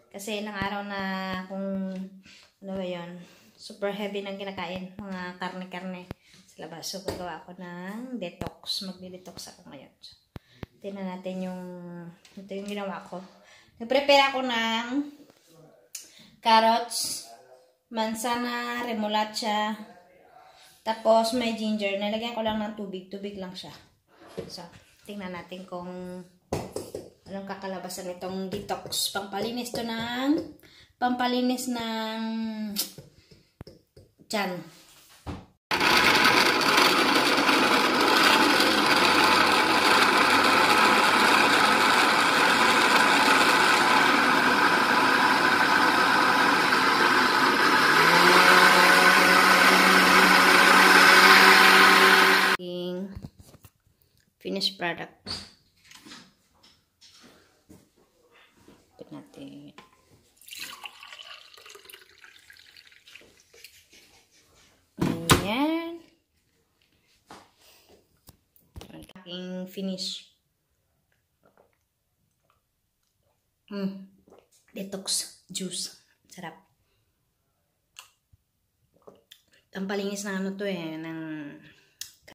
Kasi ilang araw na kung ano ba yun, super heavy ng kinakain, mga karne-karne sa labas. So, gagawa ako ng detox. Magdi-detox ako ngayon. So, tingnan natin ito yung ginawa ko. Nag-prepare ako ng carrots, mansana, remolacha, tapos may ginger. Nalagyan ko lang ng tubig. Tubig lang siya. So, tingnan natin kung anong kakalabasan nitong detox. Pampalinis ng tiyan. Finished product. Ito natin. Ayan. Aking finish. Detox juice. Sarap. Ang palinis na ano to ng